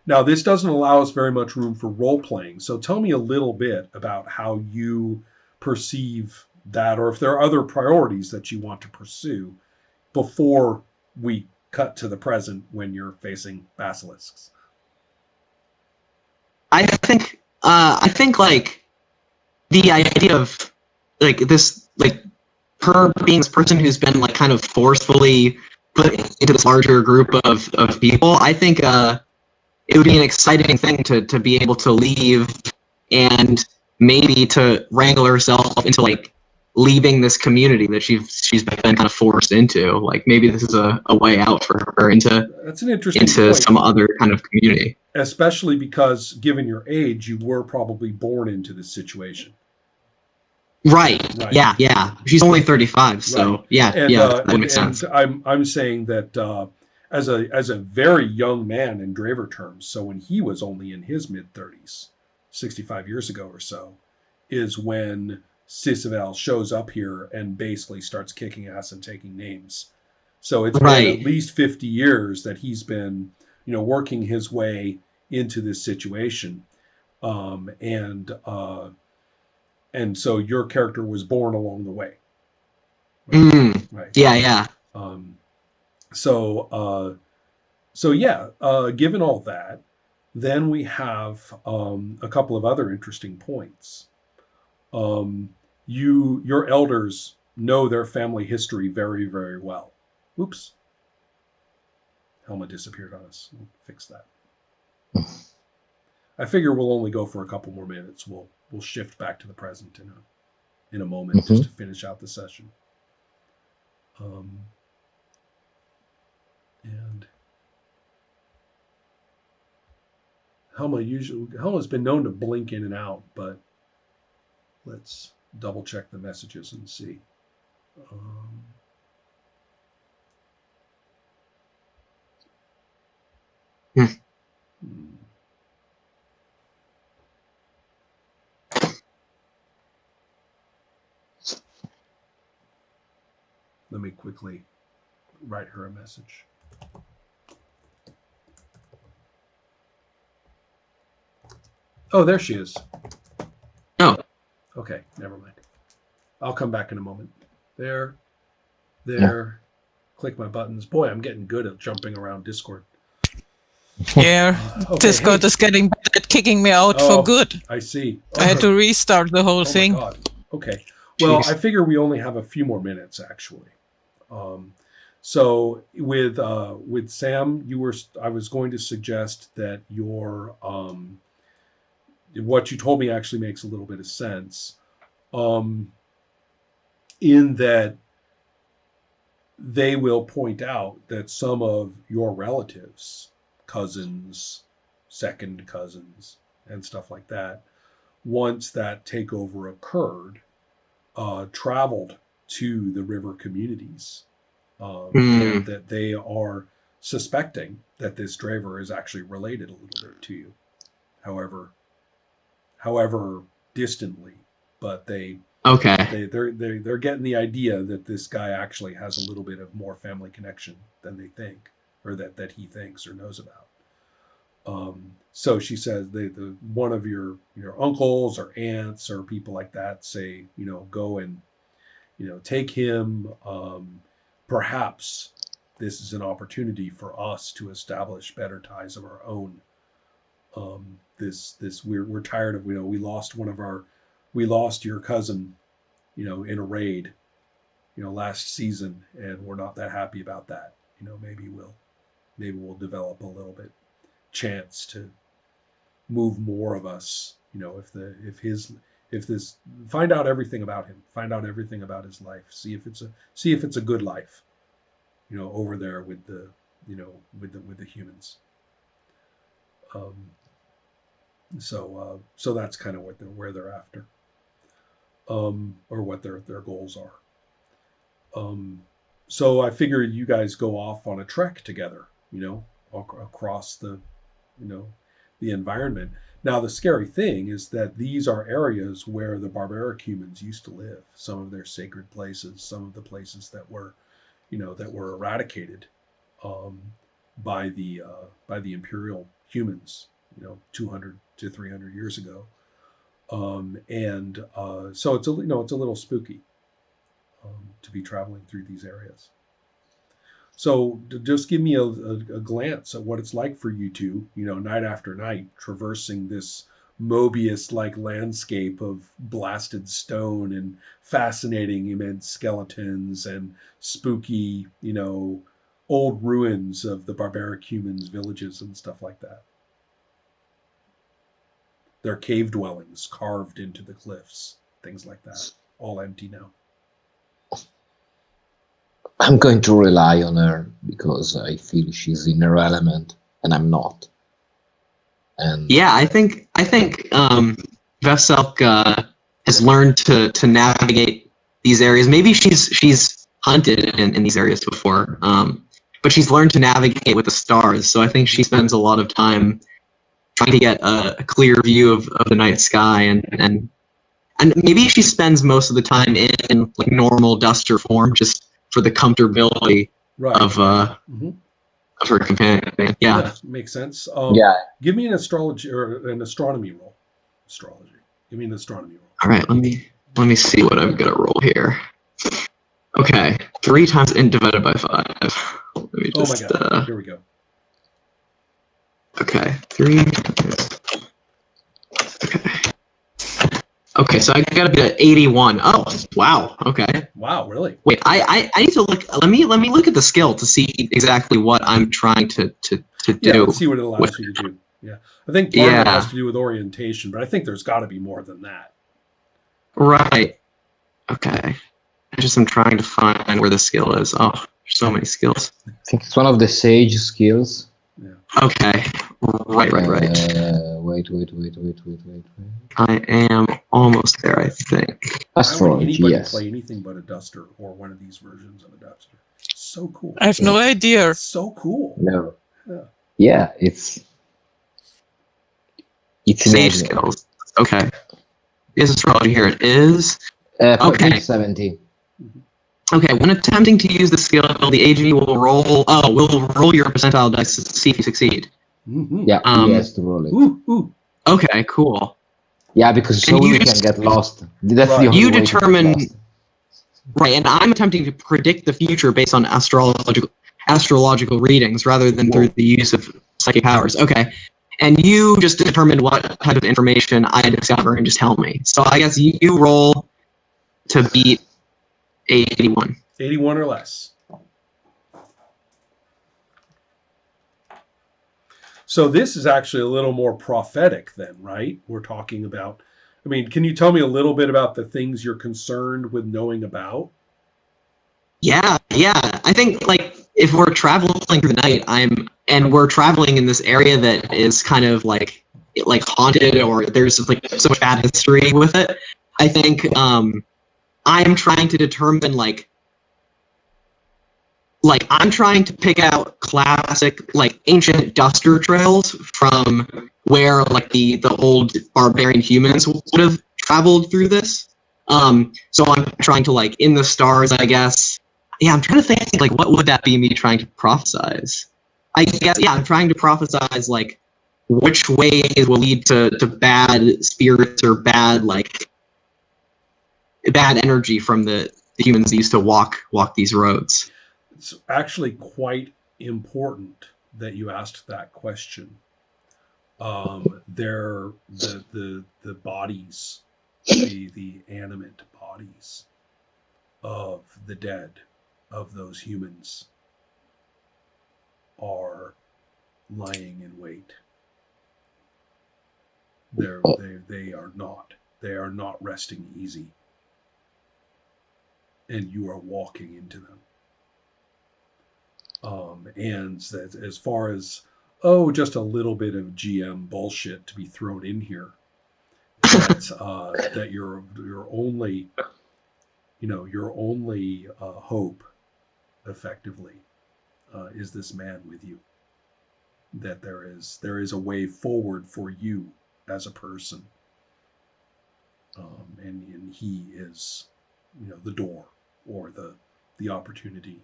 Now, this doesn't allow us very much room for role playing. So tell me a little bit about how you perceive that, or if there are other priorities that you want to pursue before we cut to the present when you're facing basilisks. I think like the idea of like this like her being this person who's been like kind of forcefully put into this larger group of people, I think it would be an exciting thing to be able to leave and maybe to wrangle herself into like leaving this community that she's been kind of forced into. Like maybe this is a way out for her That's an interesting into point, some other kind of community. especially because given your age, you were probably born into this situation. Right. Right. Yeah. Yeah. She's only 35, Right. so yeah. And Yeah. That would make sense. I'm saying that as a very young man in Draver terms, so when he was only in his mid 30s, 65 years ago or so, is when Sisvel shows up here and basically starts kicking ass and taking names. So it's been at Right. least 50 years that he's been, working his way into this situation. Um, and uh, and so your character was born along the way. Right. Mm. Right. Yeah. Yeah. Um, so yeah. Given all that, then we have a couple of other interesting points. Um, your elders know their family history very, very well. Oops, Helma disappeared on us. We'll fix that. I figure we'll only go for a couple more minutes. We'll shift back to the present in a moment just Mm-hmm. to finish out the session. Um, and Helma's been known to blink in and out, but let's double check the messages and see. Um, Hmm. hmm. Let me quickly write her a message. Oh, there she is. Oh. Okay, never mind. I'll come back in a moment. There, Yeah. there. Click my buttons. Boy, I'm getting good at jumping around Discord. Yeah, Okay, hey. Discord is getting bad at kicking me out for Oh, good. I see. I had to restart the whole Oh my thing. god. Okay. Well, I Jeez. figure we only have a few more minutes actually. Um, so with Sam, I was going to suggest that your what you told me actually makes a little bit of sense. Um, in that they will point out that some of your relatives, cousins, second cousins, and stuff like that, once that takeover occurred, traveled to the river communities, and Mm. that they are suspecting that this Draver is actually related a little bit to you, however, however distantly, but Okay. they're getting the idea that this guy actually has a little bit of more family connection than they think, or that he thinks or knows about. So she says the one of your uncles or aunts or people like that say, go and take him. Perhaps this is an opportunity for us to establish better ties of our own. This we're tired of, we lost your cousin, in a raid, last season, and we're not that happy about that. Maybe we'll develop a little bit chance to move more of us. If this find out everything about him, find out everything about his life, see if it's a good life, over there with the with the humans. Um, so that's kind of where they're after, or what their goals are. Um, so I figure you guys go off on a trek together, across you know, the environment. Now, the scary thing is that these are areas where the barbaric humans used to live. Some of their sacred places, some of the places that were eradicated, um, by the imperial humans, 200 to 300 years ago. And so it's it's a little spooky to be traveling through these areas. So just give me a glance at what it's like for you two, night after night, traversing this Mobius-like landscape of blasted stone and fascinating immense skeletons and spooky, old ruins of the barbaric humans' villages and stuff like that. Their cave dwellings carved into the cliffs, things like that, all empty now. I'm going to rely on her because I feel she's in her element and I'm not. And Yeah, I think Veselk has learned to navigate these areas. Maybe she's hunted in these areas before, but she's learned to navigate with the stars. So I think she spends a lot of time trying to get a clear view of the night sky, and maybe she spends most of the time in like normal duster form, just for the comfortability Right. of her companion. Yeah. Makes sense. yeah, Give me an astrology or an astronomy roll. Astrology. Give me an astronomy roll. All right. Let me see what I've got to roll here. Okay, 3 times int divided by 5. Let me just. Oh my god! Here we go. Okay, 3. Okay. Okay, so I gotta be at 81. Oh, wow. Okay. Wow, really? Wait, I need to look. Let me look at the skill to see exactly what I'm trying to do. Yeah, let's see what it allows you to do. Yeah, I think part of it has to do with orientation, but I think there's got to be more than that. Right. Okay. I'm trying to find where the skill is. Oh, there's so many skills. I think it's one of the sage skills. Yeah. Okay. Right. Wait. I am almost there, I think. Astrology, Why would anybody yes. play anything but a duster or one of these versions of a duster? So cool. I have no idea. It's so cool. No. Yeah. Yeah, it's Sage imaginary. skills. Okay. Is astrology here? It is. Okay. Okay. 17. Okay. When attempting to use the skill, the AG will roll. Oh, will roll your percentile dice to see if you succeed. Mm-hmm. Yeah, he has to roll it. Ooh. Okay. Cool. Yeah, because so And you we can just- get lost. That's Right. the only You way determine- to get lost. Right, and I'm attempting to predict the future based on astrological readings rather than through the use of psychic powers. Okay. And you just determine what type of information I discover and just tell me. So I guess you roll to beat 81. 81 or less. So this is actually a little more prophetic then, right? We're talking about, can you tell me a little bit about the things you're concerned with knowing about? Yeah. I think like if we're traveling through the night, we're traveling in this area that is kind of like haunted, or there's like so much bad history with it. I think I'm trying to determine like I'm trying to pick out classic ancient duster trails from where like the old barbarian humans would have traveled through this. So I'm trying to in the stars, I guess. Yeah, I'm trying to think what would that be me trying to prophesize? I guess I'm trying to prophesize which ways will lead to bad spirits or bad energy from the humans that used to walk these roads. It's actually quite important that you asked that question. They're the bodies, the animate bodies of the dead, of those humans, are lying in wait. They are not resting easy, and you are walking into them. And as far as just a little bit of GM bullshit to be thrown in here, that your only hope, effectively, is this man with you. That there is a way forward for you as a person, and he is, the door, or the opportunity,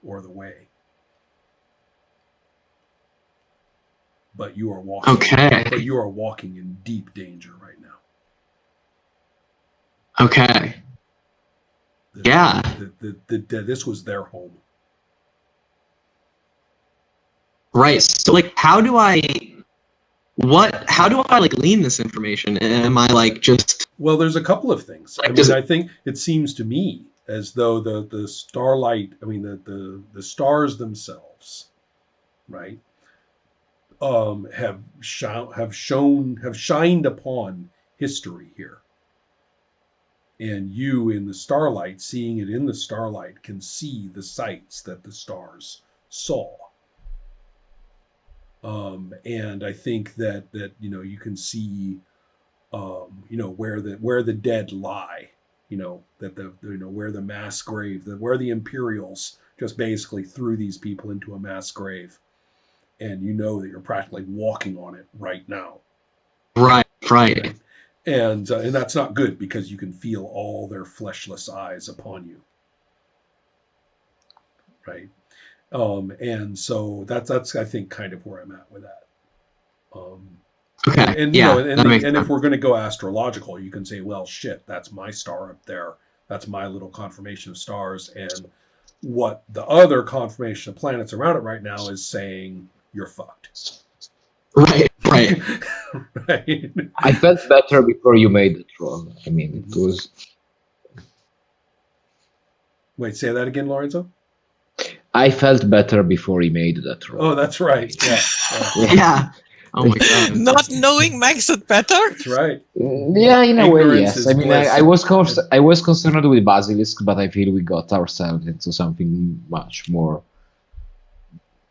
or the way. but you are walking. Okay. But you are walking in deep danger right now. Okay. Yeah. This was their home. Right. So like, how do I like glean this information? Am I like just Well, there's a couple of things. like, I mean, I think it seems to me as though the starlight, I mean, the stars themselves, right, have shined upon history here, and you in the starlight, seeing it in the starlight, can see the sights that the stars saw. And I think that you can see where the dead lie, that where the mass grave, where the Imperials just basically threw these people into a mass grave, and that you're practically walking on it right now. right? Right? And that's not good because you can feel all their fleshless eyes upon you. Right. And so that's I think kind of where I'm at with that. Okay. And yeah. and if we're going to go astrological, you can say, well, shit, that's my star up there. That's my little confirmation of stars. And what the other confirmation of planets around it right now is saying, you're fucked. Right. Right. I felt better before you made the troll. I mean, it was. Wait, say that again, Lorenzo? I felt better before he made that troll. Oh, that's right. Yeah. Yeah. Oh my god. Not knowing makes it better. That's right. Yeah, in a way, Ignorance yes. is I mean, bliss. I was concerned with Basilisk, but I feel we got ourselves into something much more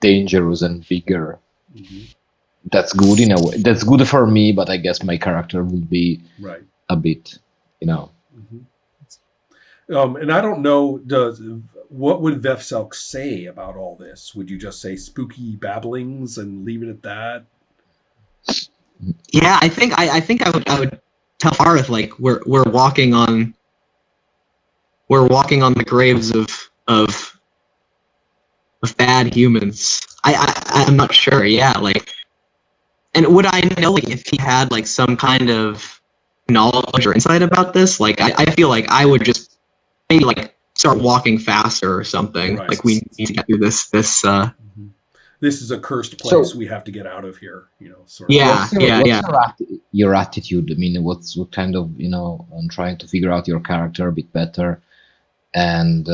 dangerous and bigger. Mm-hmm. That's good in a way. That's good for me, but I guess my character would be Right. a bit, Mm-hmm. And I don't know, what would Vefselk say about all this? Would you just say spooky babblings and leave it at that? Yeah, I think I would tell Farith like we're walking on the graves of bad humans. I'm not sure. Yeah, like, and would I know like if he had like some kind of knowledge or insight about this? Like, I feel like I would just maybe like start walking faster or something. Right. Like we need to get through this. Mm-hmm. This is a cursed place. We have to get out of here. Sort of. Yeah. What's your attitude? I mean, what kind of on trying to figure out your character a bit better, and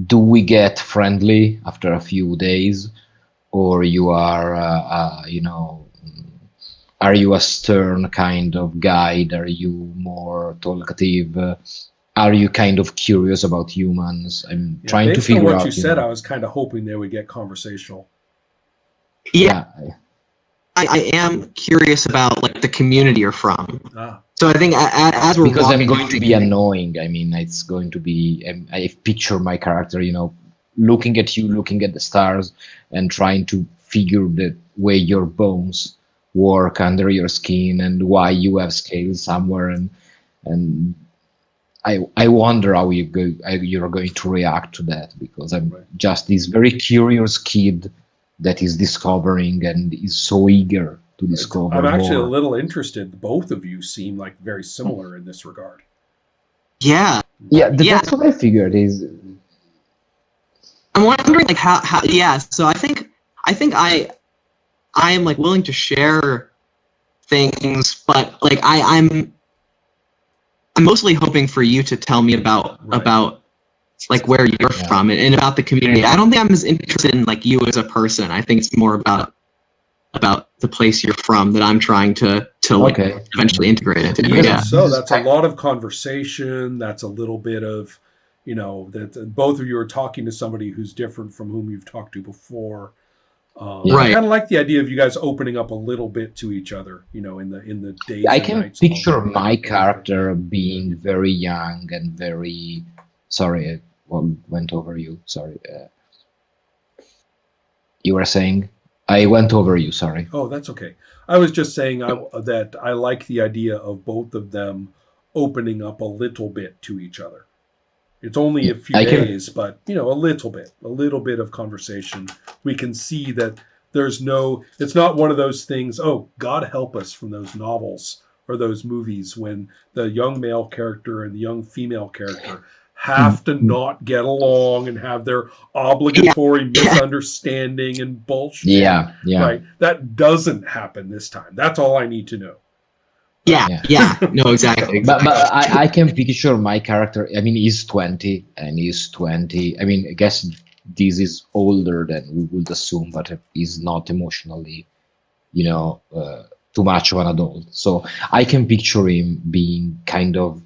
do we get friendly after a few days, or you are are you a stern kind of guide? Are you more talkative? Are you kind of curious about humans? I'm trying to figure out. Based on what you said, I was kind of hoping they would get conversational. Yeah. I am curious about like the community you're from. Ah. So I think as we're because walking, I'm going to be annoying. I mean, it's going to be. I picture my character, looking at you, looking at the stars, and trying to figure the way your bones work under your skin and why you have scales somewhere, and I wonder how you're going to react to that, because I'm just this very curious kid that is discovering and is so eager to discover. I'm actually more. a little interested. Both of you seem like very similar in this regard. Yeah. That's what I figured. Is I'm wondering like how yeah. So I think I am like willing to share things, but like I'm mostly hoping for you to tell me about like where you're from and about the community. I don't think I'm as interested in like you as a person. I think it's more about the place you're from that I'm trying to like eventually integrate into. Yeah. So that's a lot of conversation. That's a little bit of, that both of you are talking to somebody who's different from whom you've talked to before. I kind of like the idea of you guys opening up a little bit to each other, in the days. I can picture my character being very young and very. Sorry, I went over you. Sorry. You were saying? I went over you. Sorry. Oh, that's okay. I was just saying that I like the idea of both of them opening up a little bit to each other. It's only a few days, but a little bit of conversation. We can see that There's no, it's not one of those things, oh, God help us from those novels or those movies when the young male character and the young female character have to not get along and have their obligatory misunderstanding and bullshit. Yeah, yeah. Right. That doesn't happen this time. That's all I need to know. Yeah. No, exactly. But I can picture my character. I mean, he's 20 and he's 20. I mean, I guess this is older than we would assume, but he's not emotionally, too much of an adult. So I can picture him being kind of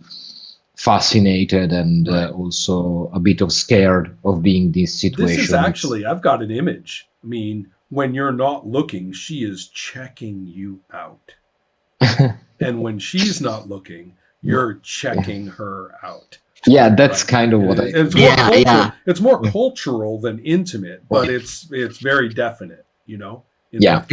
fascinated and also a bit of scared of being this situation. This is actually, I've got an image. I mean, when you're not looking, she is checking you out. And when she's not looking, you're checking her out. Yeah, that's kind of what It's more cultural than intimate, but it's very definite, Yeah.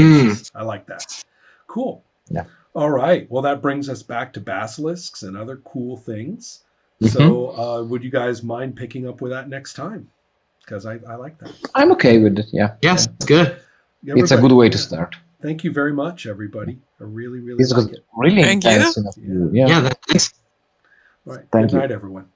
I like that. Cool. Yeah. All right. Well, that brings us back to basilisks and other cool things. So would you guys mind picking up with that next time? Because I like that. I'm okay with it, yeah. Yes, it's good. It's a good way to start. Thank you very much, everybody. I really, really This like was it. really Thank you. intense. Yeah, thanks. All right. Thank Good you. night, everyone.